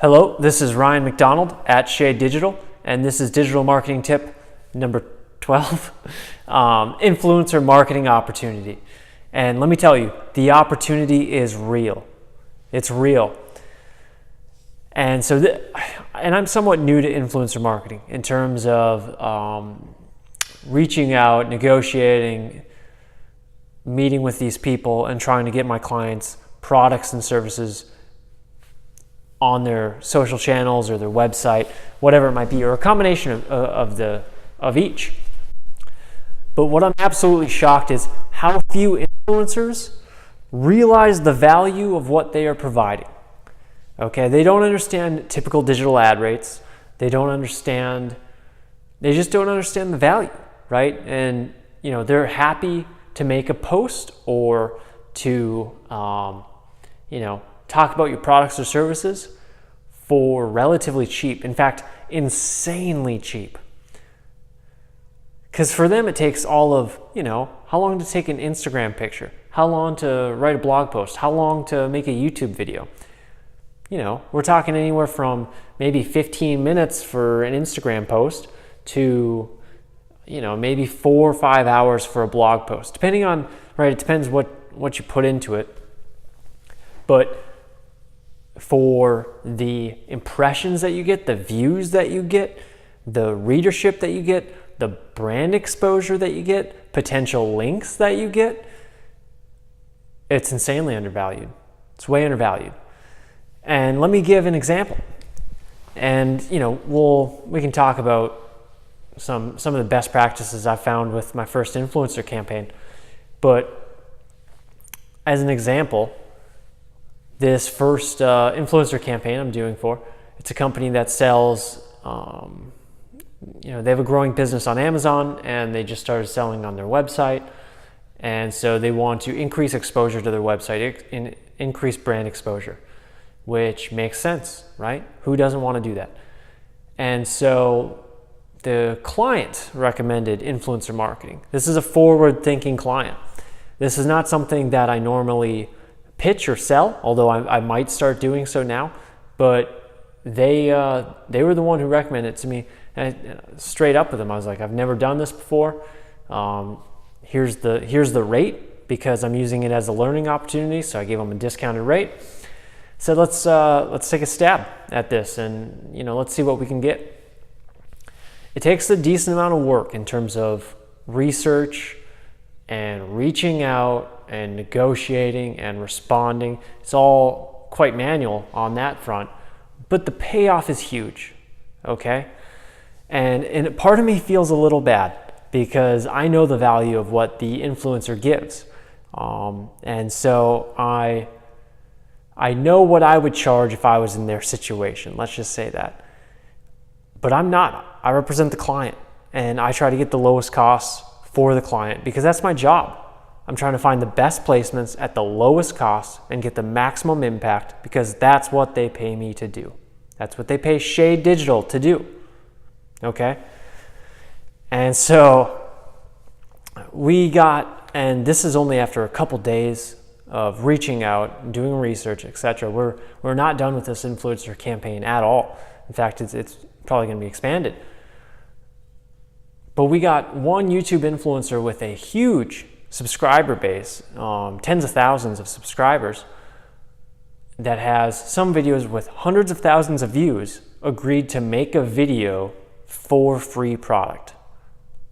Hello, this is Ryan McDonald at Shade Digital, and this is digital marketing tip number 12, influencer marketing opportunity. And let me tell you, the opportunity is real. It's real. And so, and I'm somewhat new to influencer marketing in terms of reaching out, negotiating, meeting with these people, and trying to get my clients products and services on their social channels or their website, whatever it might be, or a combination of each. But what I'm absolutely shocked is how few influencers realize the value of what they are providing. Okay, they don't understand typical digital ad rates. They just don't understand the value, right? And they're happy to make a post or to talk about your products or services for relatively cheap. In fact, insanely cheap. Because for them, it takes all of, how long to take an Instagram picture, how long to write a blog post, how long to make a YouTube video. We're talking anywhere from maybe 15 minutes for an Instagram post to, maybe 4 or 5 hours for a blog post, depending on, right? It depends what you put into it. But for the impressions that you get, the views that you get, the readership that you get, the brand exposure that you get, potential links that you get, it's insanely undervalued. It's way undervalued. And let me give an example. And we can talk about some of the best practices I found with my first influencer campaign. But as an example, this first influencer campaign I'm doing it's a company that sells, they have a growing business on Amazon, and they just started selling on their website. And so they want to increase exposure to their website, increase brand exposure, which makes sense, right? Who doesn't want to do that? And so the client recommended influencer marketing. This is a forward-thinking client. This is not something that I normally pitch or sell, although I might start doing so now. But they were the one who recommended it to me. And straight up with them, I was like, I've never done this before. Here's the rate, because I'm using it as a learning opportunity. So I gave them a discounted rate. Said let's take a stab at this, and let's see what we can get. It takes a decent amount of work in terms of research and reaching out and negotiating and responding. It's all quite manual on that front, but the payoff is huge. Okay. And part of me feels a little bad because I know the value of what the influencer gives. And so I know what I would charge if I was in their situation. Let's just say that. But I'm not. I represent the client, and I try to get the lowest costs for the client because that's my job. I'm trying to find the best placements at the lowest cost and get the maximum impact because that's what they pay me to do. That's what they pay Shade Digital to do. Okay? And so and this is only after a couple days of reaching out, doing research, etc. We're not done with this influencer campaign at all. In fact, it's probably going to be expanded. But we got one YouTube influencer with a huge subscriber base, tens of thousands of subscribers, that has some videos with hundreds of thousands of views, agreed to make a video for free product.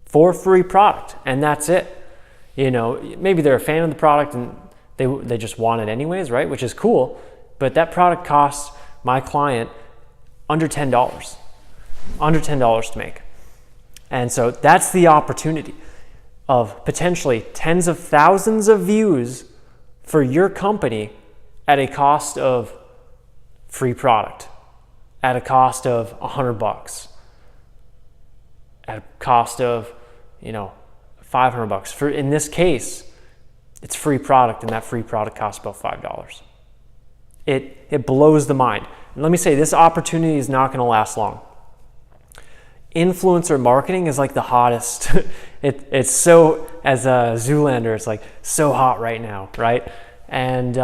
For free product, and that's it. Maybe they're a fan of the product and they just want it anyways, right? Which is cool, but that product costs my client under $10 to make. And so that's the opportunity of potentially tens of thousands of views for your company at a cost of free product, at a cost of $100, at a cost of, $500. In this case, it's free product, and that free product costs about $5. It blows the mind. And let me say, this opportunity is not going to last long. Influencer marketing is like the hottest. It's so, as a Zoolander, it's like so hot right now, right? And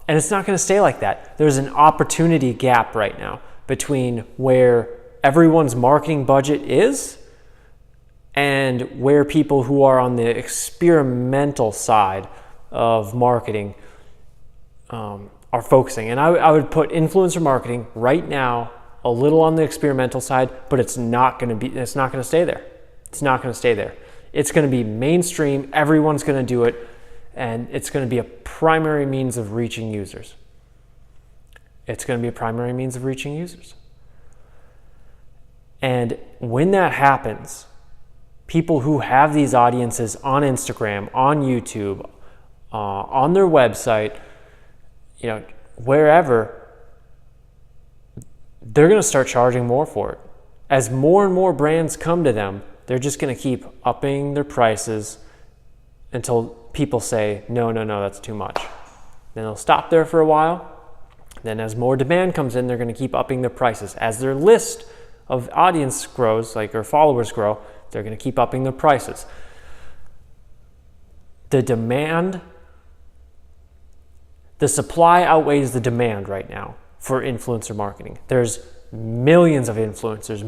And it's not going to stay like that. There's an opportunity gap right now between where everyone's marketing budget is and where people who are on the experimental side of marketing are focusing. And I would put influencer marketing right now a little on the experimental side, but it's not going to stay there. It's not going to stay there. It's going to be mainstream. Everyone's going to do it, and it's going to be a primary means of reaching users. It's going to be a primary means of reaching users. And when that happens, people who have these audiences on Instagram, on YouTube, on their website, wherever, they're going to start charging more for it. As more and more brands come to them, they're just going to keep upping their prices until people say, no, that's too much. Then they'll stop there for a while. Then as more demand comes in, they're going to keep upping their prices. As their list of audience grows, or followers grow, they're going to keep upping their prices. The supply outweighs the demand right now for influencer marketing. There's millions of influencers,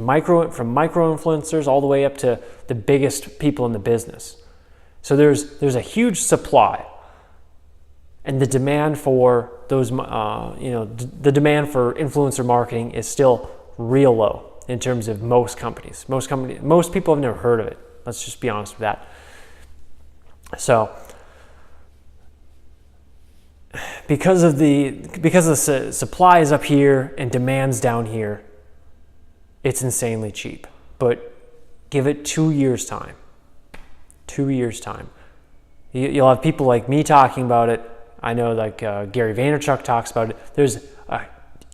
from micro influencers all the way up to the biggest people in the business. So there's a huge supply, and the demand for those, the demand for influencer marketing is still real low in terms of most companies. Most people have never heard of it. Let's just be honest with that. So, because the supply is up here and demand's down here, it's insanely cheap. But give it 2 years time. 2 years time. You'll have people like me talking about it. I know Gary Vaynerchuk talks about it. There's a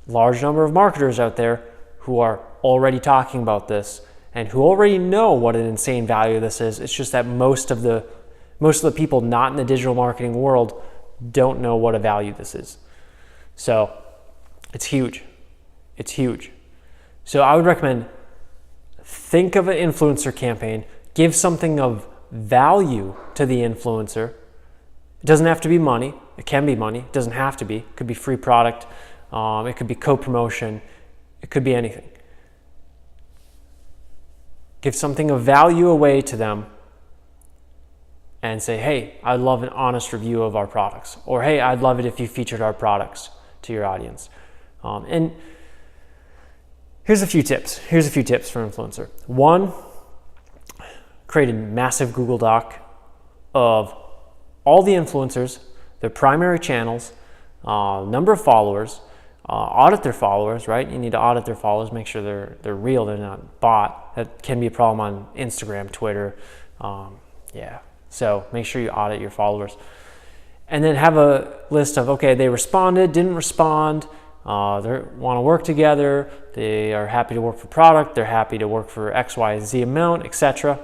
large number of marketers out there who are already talking about this and who already know what an insane value this is. It's just that most of the people not in the digital marketing world don't know what a value this is. So it's huge. It's huge. So I would recommend, think of an influencer campaign, give something of value to the influencer. It doesn't have to be money. It can be money. It doesn't have to be. It could be free product. It could be co-promotion. It could be anything. Give something of value away to them and say, hey, I'd love an honest review of our products. Or, hey, I'd love it if you featured our products to your audience. And here's a few tips. For influencer. One, create a massive Google Doc of all the influencers, their primary channels, number of followers, audit their followers, right? You need to audit their followers, make sure they're real, they're not bot. That can be a problem on Instagram, Twitter. So make sure you audit your followers. And then have a list of, okay, they responded, didn't respond, they want to work together, they are happy to work for product, they're happy to work for X, Y, Z amount, etc.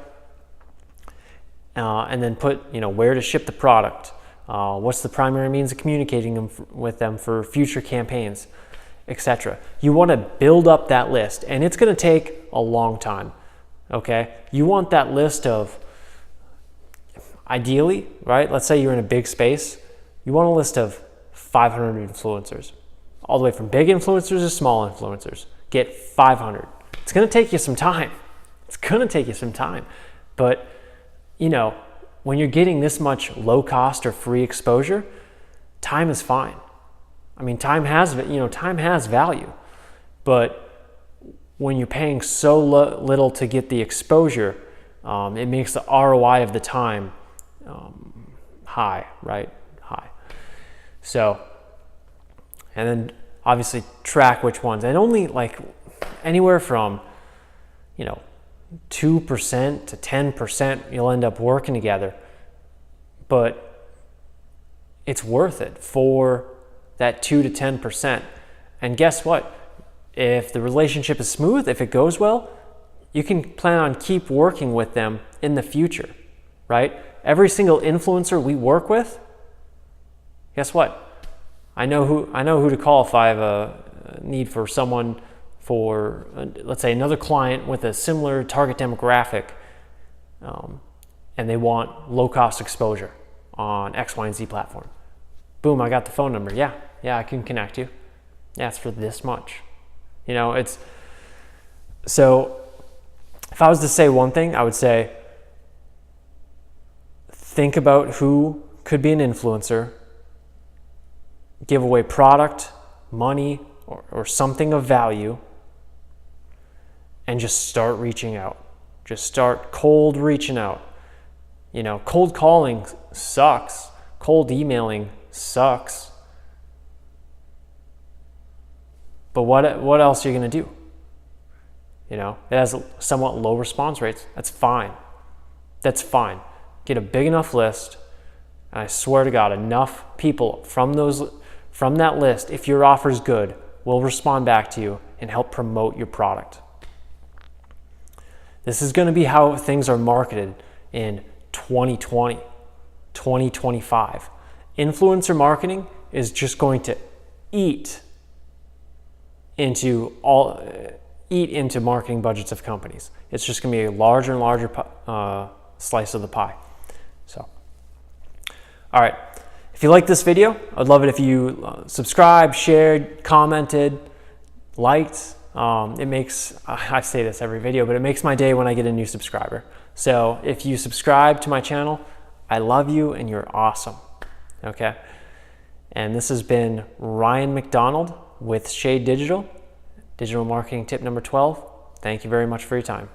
And then put, where to ship the product, what's the primary means of communicating with them for future campaigns, etc. You want to build up that list, and it's going to take a long time, okay? You want that list of, ideally, right? Let's say you're in a big space. You want a list of 500 influencers, all the way from big influencers to small influencers. Get 500. It's going to take you some time. But, when you're getting this much low cost or free exposure, time is fine. I mean, time has value. But when you're paying so little to get the exposure, it makes the ROI of the time high, right? High. So, and then obviously track which ones, and only anywhere from 2% to 10% you'll end up working together, but it's worth it for that 2 to 10%. And guess what? If the relationship is smooth, if it goes well, you can plan on keep working with them in the future, right? Every single influencer we work with, guess what? I know who to call if I have a need for someone for, let's say, another client with a similar target demographic, and they want low-cost exposure on X, Y, and Z platform. Boom, I got the phone number. Yeah, yeah, I can connect you. Yeah, it's for this much. You know, it's, so if I was to say one thing, I would say, think about who could be an influencer, give away product, money, or something of value, and just start reaching out. Just start cold reaching out. You know, cold calling sucks. Cold emailing sucks. But what else are you going to do? You know, it has somewhat low response rates. That's fine. That's fine. Get a big enough list, and I swear to God, enough people from that list, if your offer is good, will respond back to you and help promote your product. This is going to be how things are marketed in 2020, 2025. Influencer marketing is just going to eat into marketing budgets of companies. It's just going to be a larger and larger slice of the pie. So, all right. If you like this video, I'd love it if you subscribed, shared, commented, liked. It makes, I say this every video, but it makes my day when I get a new subscriber. So if you subscribe to my channel, I love you and you're awesome. Okay. And this has been Ryan McDonald with Shade Digital marketing tip number 12. Thank you very much for your time.